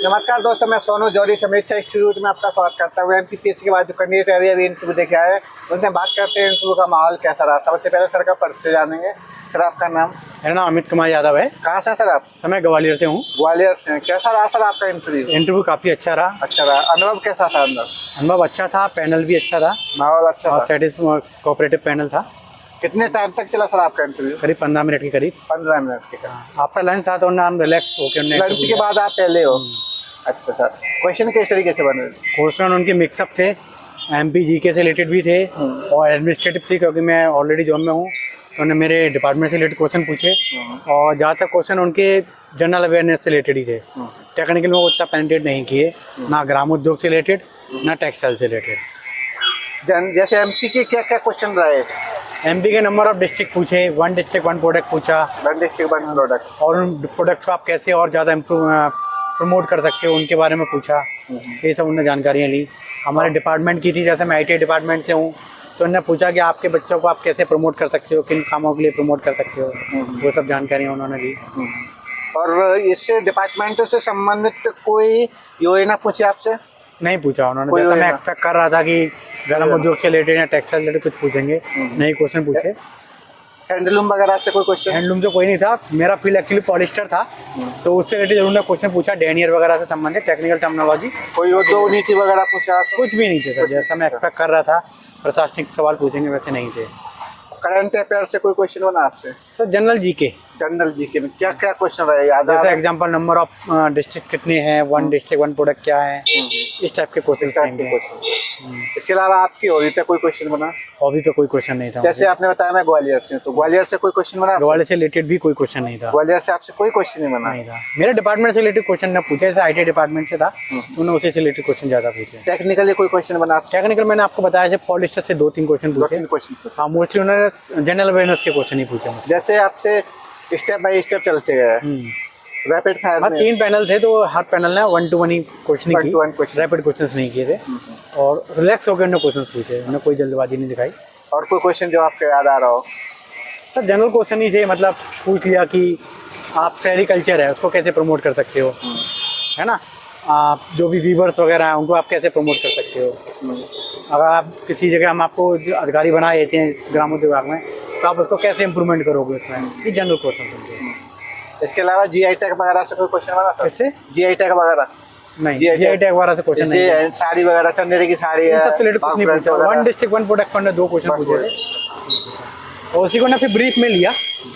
नमस्कार दोस्तों, मैं सोनू जौहरी समीक्षा इंस्टीट्यूट में आपका स्वागत करता हूँ। एमपीपीएससी के बाद जो कैंडिडेट अभी इंटरव्यू देके आए उनसे बात करते हैं इंटरव्यू का माहौल कैसा रहा। सबसे पहले सर का परिचय जानेंगे। सर आपका नाम? मेरा नाम अमित कुमार यादव है। कहाँ से हैं सर आप? मैं ग्वालियर से हूँ। ग्वालियर से। कैसा रहा सर आपका इंटरव्यू? इंटरव्यू काफ़ी अच्छा रहा। अच्छा रहा। अनुभव कैसा था अंदर? अनुभव अच्छा था, पैनल भी अच्छा था, माहौल अच्छा और था। कोऑपरेटिव पैनल था। कितने टाइम तक चला सर आपका इंटरव्यू? करीब 15 मिनट के करीब। 15 मिनट के। आपका लंच था तो हम रिलैक्स होकर लंच के बाद आप पहले हो? अच्छा सर, क्वेश्चन किस तरीके से बने? क्वेश्चन उनके मिक्सअप थे, एमपी जीके से रिलेटेड भी थे और एडमिनिस्ट्रेटिव थी, क्योंकि मैं ऑलरेडी जॉब में हूँ तो उन्होंने मेरे डिपार्टमेंट से रिलेटेड क्वेश्चन पूछे। और ज़्यादा तक क्वेश्चन उनके जनरल अवेयरनेस से रिलेटेड ही थे। टेक्निकल में वो उतना पेनिट्रेट नहीं किए, ना ग्रामोद्योग से रिलेटेड ना टेक्सटाइल से रिलेटेड। जैसे एमपी के क्या क्या क्वेश्चन रहे? एमपी के नंबर ऑफ डिस्ट्रिक्ट पूछे, वन डिस्ट्रिक्ट वन प्रोडक्ट पूछा, वन डिस्ट्रिक्ट वन प्रोडक्ट, और उन प्रोडक्ट्स को आप कैसे और ज़्यादा प्रमोट कर सकते हो उनके बारे में पूछा। ये सब उन्होंने जानकारियाँ ली। हमारे डिपार्टमेंट की थी, जैसे मैं आईटी डिपार्टमेंट से हूँ, तो उन्होंने पूछा कि आपके बच्चों को आप कैसे प्रमोट कर सकते हो, किन कामों के लिए प्रमोट कर सकते हो, वो सब जानकारियाँ उन्होंने ली। और इससे डिपार्टमेंटों से संबंधित कोई योजना पूछी आपसे? नहीं पूछा उन्होंने, जैसा मैं एक्सपेक्ट कर रहा था कि गर्म उद्योग के रिलेटेड या टेक्सटाइल रिलेटेड कुछ पूछेंगे, नहीं क्वेश्चन पूछे। हैंडलूम वगैरह से कोई क्वेश्चन? हैंडलूम से कोई नहीं था, मेरा फील्ड एक्चुअली पॉलिस्टर था, तो उससे रिलेटेड उन्होंने क्वेश्चन पूछा। डेनियर वगैरह से संबंधित टेक्निकल टर्मिनोलॉजी। कोई उद्योग नीति वगैरह पूछा? कुछ भी नहीं थे सर, जैसा मैं एक्सपेक्ट कर रहा था प्रशासनिक सवाल पूछेंगे वैसे नहीं थे। करंट अफेयर से कोई क्वेश्चन बना आपसे? Sir general GK. General GK में क्या क्या क्वेश्चन रहे याद? जैसे एग्जांपल नंबर ऑफ डिस्ट्रिक्ट कितने हैं, वन डिस्ट्रिक्ट वन प्रोडक्ट क्या है, इस टाइप के क्वेश्चन। इसके अलावा आपकी हॉबी पे कोई क्वेश्चन बना? हॉबी पे कोई क्वेश्चन नहीं था। जैसे आपने बताया मैं ग्वालियर से, तो ग्वालियर से कोई क्वेश्चन बना? ग्वालियर से रिलेटेड भी कोई क्वेश्चन नहीं था। ग्वालियर से आपसे कोई क्वेश्चन नहीं बना? नहीं था। मेरे डिपार्टमेंट से रिलेटेड क्वेश्चन ने पूछे, जैसे आईटी डिपार्टमेंट से था, उन्होंने उसी से रिलेटेड क्वेश्चन ज़्यादा पूछे। टेक्निकली कोई क्वेश्चन बना? टेक्निकल मैंने आपको बताया जैसे पॉलिस्टर से 2-3 क्वेश्चन पूछे। हाँ, मोस्टली उन्होंने जनरल अवेयरनेस के क्वेश्चन ही पूछे। जैसे आपसे स्टेप बाय स्टेप चलते गए रैपिड फायर में 3 पैनल थे, तो हर पैनल ने 1-to-1 ही क्वेश्चन की, रैपिड क्वेश्चंस नहीं किए थे, और रिलैक्स होकर उन्होंने क्वेश्चंस पूछे, उन्होंने कोई जल्दबाजी नहीं दिखाई। और कोई क्वेश्चन जो आपको याद आ रहा हो? सर जनरल क्वेश्चन ही थे, मतलब पूछ लिया कि आप सेरिकल्चर है उसको कैसे प्रमोट कर सकते हो, है ना, आप जो भी वीवर्स वगैरह हैं उनको आप कैसे प्रमोट कर सकते हो। अगर आप किसी जगह हम आपको अधिकारी बना देते हैं ग्रामोद्योग विभाग में, तो आप उसको कैसे इम्प्रूवमेंट करोगे उसमें, ये जनरल क्वेश्चन थे। इसके अलावा जीआई टैग वगैरह से कोई क्वेश्चन बना था? इससे जीआई टैग वगैरह नहीं, जीआई टैग वगैरह से क्वेश्चन नहीं। साड़ी वगैरह, चंदेरी की साड़ी है, सबसे रिलेटेड कुछ नहीं पूछा। वन डिस्ट्रिक्ट वन प्रोडक्ट पर 2 क्वेश्चन पूछे थे, और उसी को ना फिर ब्रीफ में लिया।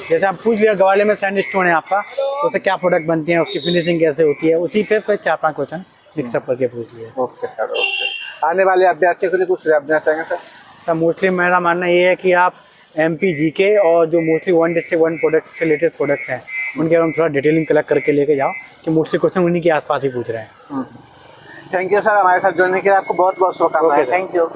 जैसे आप पूछ लिया ग्वालियर में सैंडस्टोन है आपका, तो उससे क्या प्रोडक्ट बनती है, उसकी फिनिशिंग कैसे होती है, उसी पे 4-5 क्वेश्चन मिक्सअप करके पूछ लिया। Okay sir, okay. आने वाले अभ्यर्थियों के लिए कुछ सुझाव देना चाहेंगे सर? सर मोस्टली मेरा मानना ये है कि आप एमपी जीके और जो mostly one district one product से रिलेटेड प्रोडक्ट्स हैं उनके हम थोड़ा डिटेलिंग कलेक्ट करके लेके जाओ, कि मोस्टली क्वेश्चन उन्हीं के आसपास ही पूछ रहे हैं। थैंक यू सर, हमारे साथ जुड़ने के लिए आपको बहुत बहुत शुभकामनाएं। Thank you.